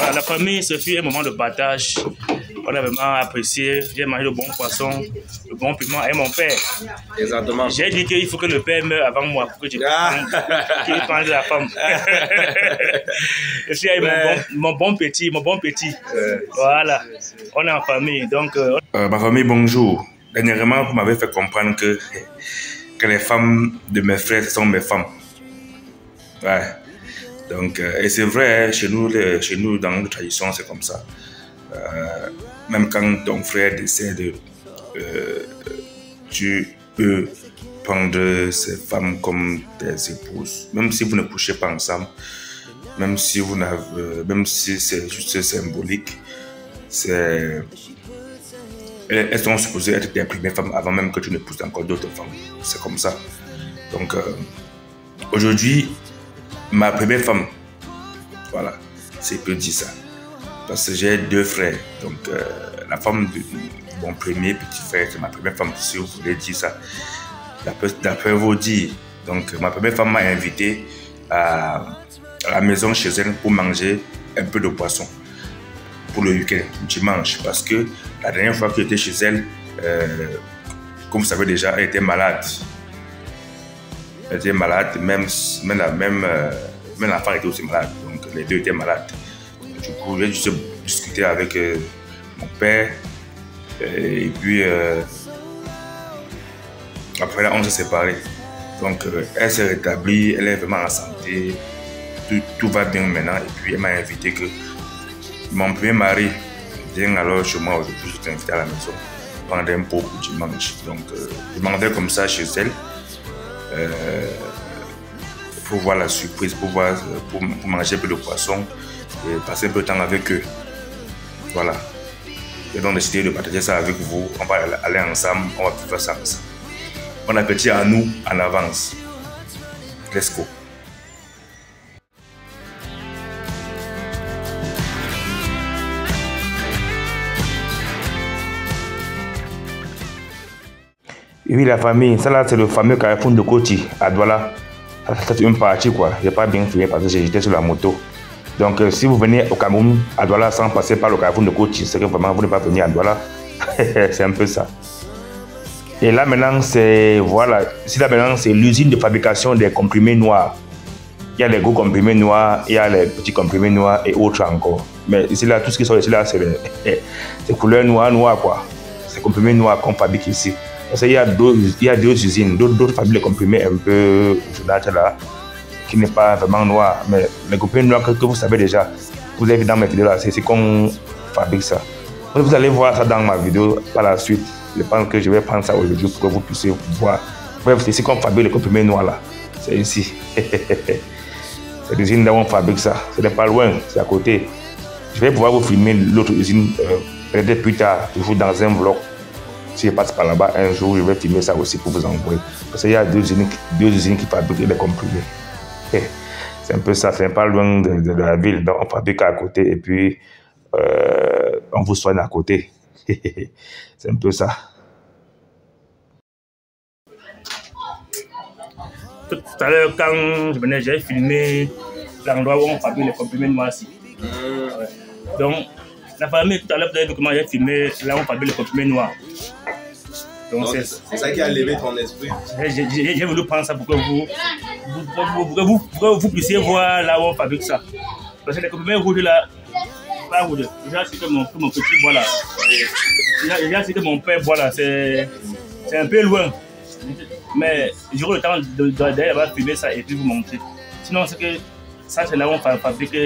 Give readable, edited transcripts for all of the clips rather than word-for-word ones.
Voilà, la famille, ce fut un moment de partage. On a vraiment apprécié. J'ai mangé le bon poisson, le bon piment et mon père. Exactement. J'ai dit qu'il faut que le père meure avant moi pour que je prenne de la femme. Je suis avec mon bon petit. Voilà, on est en famille. Donc, ma famille, bonjour. Dernièrement, vous m'avez fait comprendre que les femmes de mes frères sont mes femmes. Ouais. Donc, et c'est vrai, chez nous, dans notre tradition, c'est comme ça. Même quand ton frère décède, tu peux prendre ces femmes comme tes épouses. Même si vous ne couchez pas ensemble, même si c'est juste symbolique, elles sont supposées être tes premières femmes avant même que tu n'épouses encore d'autres femmes. C'est comme ça. Donc, aujourd'hui, ma première femme, voilà, c'est peu dire ça. Parce que j'ai deux frères. Donc, la femme de mon premier petit frère, c'est ma première femme, si vous voulez dire ça. D'après vos dires. Donc, ma première femme m'a invité à la maison chez elle pour manger un peu de poisson pour le week-end, dimanche. Parce que la dernière fois que j'étais chez elle, comme vous savez déjà, elle était malade. Elle était malade, même l'enfant était aussi malade. Donc, les deux étaient malades. Du coup, j'ai juste discuté avec mon père. Et puis, après là, on s'est séparés. Donc, elle s'est rétablie, elle est vraiment en santé. Tout va bien maintenant. Et puis, elle m'a invité que mon premier mari vient alors chez moi aujourd'hui. Je t'ai invité à la maison prendre un pot pour dimanche. Donc, je m'en vais comme ça chez elle. Pour voir la surprise, pour manger un peu de poisson et passer un peu de temps avec eux. Voilà. J'ai donc décidé de partager ça avec vous. On va aller ensemble, on va faire ça ensemble. Bon appétit à nous en avance. Let's go. Oui, la famille, ça là c'est le fameux carrefour de Koti à Douala. Ça c'est une partie quoi. J'ai pas bien filmé parce que j'étais sur la moto. Donc si vous venez au Cameroun à Douala sans passer par le carrefour de Koti, c'est que vraiment vous n'êtes pas venu à Douala. C'est un peu ça. Et là maintenant c'est voilà, ici là maintenant c'est l'usine de fabrication des comprimés noirs. Il y a les gros comprimés noirs, il y a les petits comprimés noirs et autres encore. Mais ici là tout ce qui sort ici là c'est couleur noire quoi. C'est comprimés noirs qu'on fabrique ici. Parce qu'il y a deux usines, d'autres fabriquent les comprimés un peu jaunâtres là, qui n'est pas vraiment noir. Mais les comprimés noirs que vous savez déjà, vous avez vu dans mes vidéos là, c'est ici qu'on fabrique ça. Vous allez voir ça dans ma vidéo par la suite. Je pense que je vais prendre ça aujourd'hui pour que vous puissiez voir. Bref, c'est ici qu'on fabrique les comprimés noirs là. C'est ici. C'est l'usine là où on fabrique ça. Ce n'est pas loin, c'est à côté. Je vais pouvoir vous filmer l'autre usine peut-être plus tard, toujours dans un vlog. Si je passe par là-bas un jour, je vais filmer ça aussi pour vous envoyer. Parce qu'il y a deux usines qui fabriquent les comprimés. C'est un peu ça, c'est pas loin de la ville. Donc on fabrique à côté et puis on vous soigne à côté. C'est un peu ça. tout à l'heure, quand je venais, j'ai filmé l'endroit où on fabrique les comprimés noirs ici. Ouais. Donc, la famille, tout à l'heure, vous avez vu comment j'ai filmé là où on fabrique les comprimés noirs. Donc, c'est ça qui a levé ton esprit. J'ai voulu prendre ça pour que vous puissiez voir là où on fabrique ça. Parce que les comprimés rouges là, pas rouges. Déjà, c'est que mon petit bois là. Déjà, c'est que mon père boit là. C'est un peu loin. Mais j'aurai le temps d'aller là-bas filmer ça et puis vous montrer. Sinon, c'est que ça, c'est là où on fabrique.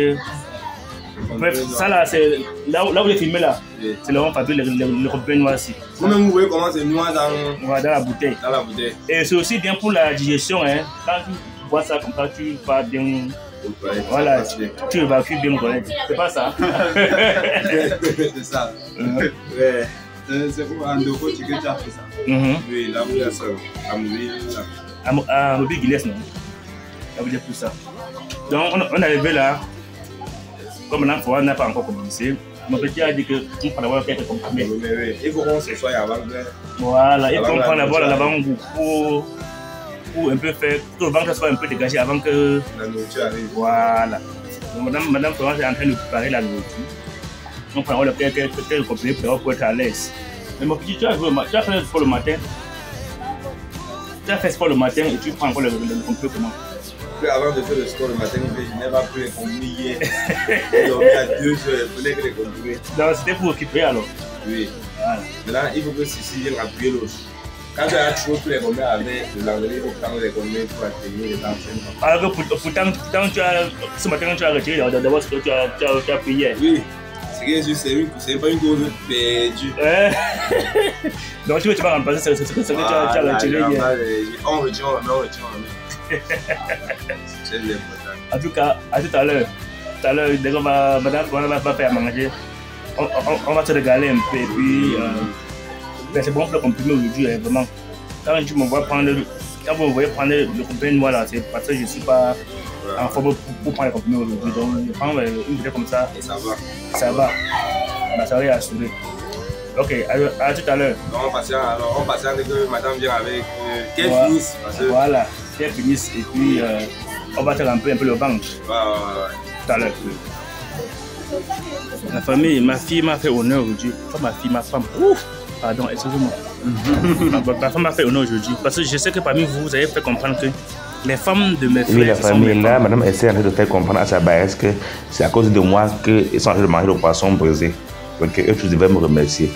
Bref, ça là, c'est là où j'ai filmé là. C'est là où on fabrique les comprimés noirs ici. Vous-même, vous voyez comment c'est noir dans la bouteille. Dans la bouteille. Et c'est aussi bien pour la digestion. Hein. Quand tu bois ça comme ça, tu vas bien. Voilà, tu évacues bien, c'est pas ça. C'est ça. Ouais. C'est pour Andoko que tu as fait ça. Oui, là où il y a ça. À Mobile Guinness, non. Là où il y a tout ça. Donc, on est arrivé là. Comme l'enfant n'a pas encore commencé, mon petit a dit qu'on peut avoir quelques comprimés. Il faut qu'on se soit avant. Voilà, il faut qu'on prenne d'abord l'avant-goût pour un peu faire, que le ventre soit un peu dégagé avant que la nourriture arrive. Voilà. Madame Florence est en train de préparer la nourriture. On prend quelques comprimés pour être à l'aise. Mais mon petit, tu as fait le sport le matin. Tu as fait le sport le matin et tu prends encore le comprimé comment? Avant de faire le sport le matin, je n'ai pas pris les comprimés hier. Donc il y a 2 heures, il fallait que les comprimés. Donc c'était pour occuper alors? Oui. Voilà. Maintenant, il faut que Sissi vienne appuyer l'autre. Quand tu as toujours pris les comprimés avec le lendemain, il faut prendre les comprimés pour atteindre les enchaînements. Alors que pourtant ce matin tu as retiré d'abord ce que tu as pris hier. Oui. C'est pas une cause perdue. Donc tu vas remplacer ce que tu as retiré hier. On retire. C'est l'important. En tout cas, à tout à l'heure, dès qu'on madame va faire manger, on va se régaler un peu et puis c'est bon pour le comprimé aujourd'hui, vraiment. Quand vous me voyez prendre le comprimé noir là, c'est parce que je ne suis pas en forme pour prendre le comprimé aujourd'hui. Donc je prends une bouteille comme ça. Et ça va. Ça va. Ma soirée est assurée. Ok, à tout à l'heure. On passe avec madame vient avec qu'elle finisse. Voilà, qu'elle finisse et puis on va te remplir un peu le ventre. Tout à l'heure. La famille, ma fille m'a fait honneur aujourd'hui. Pas ma fille, ma femme. Ouf, pardon, excusez-moi. Ma femme m'a fait honneur aujourd'hui parce que je sais que parmi vous, vous avez fait comprendre que les femmes de mes frères. Oui, la famille là, madame essaie de faire comprendre à sa baisse que c'est à cause de moi qu'ils sont en train de manger le poisson brisé. Donc eux tous devaient me remercier.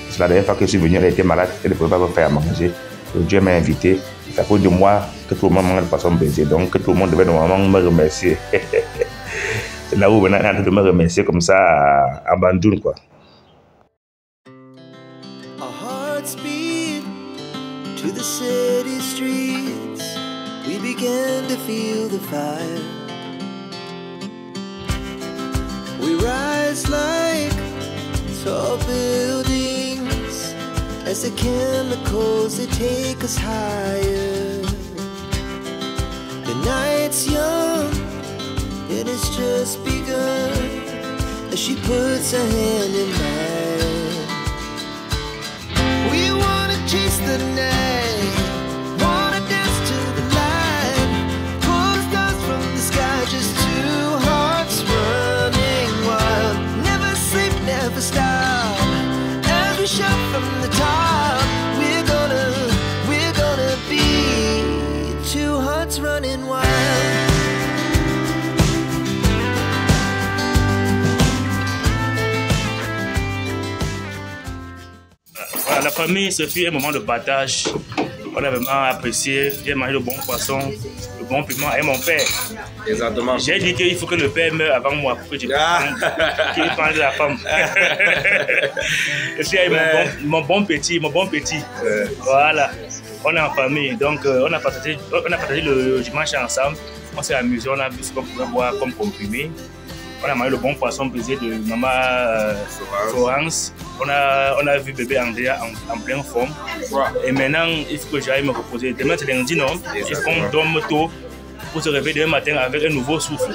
C'est la dernière fois que je suis venu, elle était malade, elle ne pouvait pas me faire manger. Donc Dieu m'a invité. C'est à cause de moi que tout le monde mange le poisson brisé. Donc que tout le monde devait normalement me remercier. C'est là où maintenant elle est en train de me remercier comme ça à Bandoune quoi. Our hearts beat to the city streets. We began to feel the fire. We rise like tall buildings as the chemicals they take us higher. The night's young, it has just begun as she puts her hand in mine. We wanna chase the night, wanna dance to the light, pull the stars from the sky, just two hearts running wild. Never sleep, never stop, as we shout from the top. We're gonna be two hearts running wild. Voilà, la famille, ce fut un moment de partage. On a vraiment apprécié. J'ai mangé le bon poisson, le bon piment et mon père. Exactement. J'ai dit qu'il faut que le père meure avant moi pour que je qu'il parle de la femme. Je suis avec mon bon petit. Voilà. On est en famille, donc on a partagé le dimanche ensemble. On s'est amusé, on a vu ce qu'on pouvait boire comme comprimé. On a mangé le bon poisson brisé de maman Florence. On a vu bébé Andrea en pleine forme. Et maintenant, il faut que j'aille me reposer. Demain, c'est lundi, non? Il faut qu'on dorme tôt pour se réveiller demain matin avec un nouveau souffle.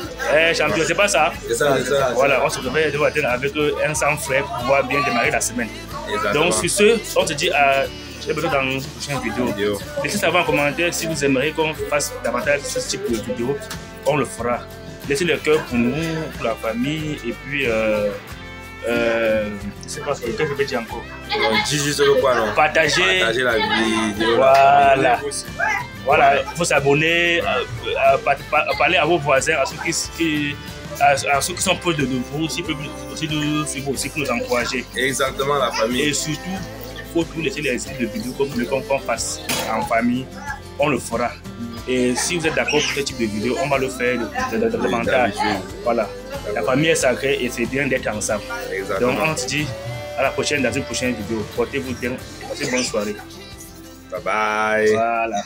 Champion, c'est pas ça? C'est ça. Voilà, on se réveille demain matin avec un sang frais pour pouvoir bien démarrer la semaine. Exactement. Donc, sur ce, on se dit à dans une prochaine vidéo. Laissez savoir en commentaire si vous aimeriez qu'on fasse davantage ce type de vidéo. On le fera. Laissez le cœur pour nous, pour la famille, et puis je sais pas ce que je peux dire encore. Dis juste le quoi, non? Partager la vidéo. Voilà, il faut s'abonner, parler à vos voisins, à ceux qui sont proches de vous, aussi peuvent aussi nous suivre, aussi pour nous encourager. Exactement, la famille. Et surtout, il faut tout laisser les de vidéos comme vous voulez qu'on fasse en famille, on le fera. Et si vous êtes d'accord pour ce type de vidéo, on va le faire davantage. Voilà. La famille est sacrée et c'est bien d'être ensemble. Exactement. Donc on se dit à la prochaine dans une prochaine vidéo. Portez-vous bien. Passez une bonne soirée. Bye bye. Voilà.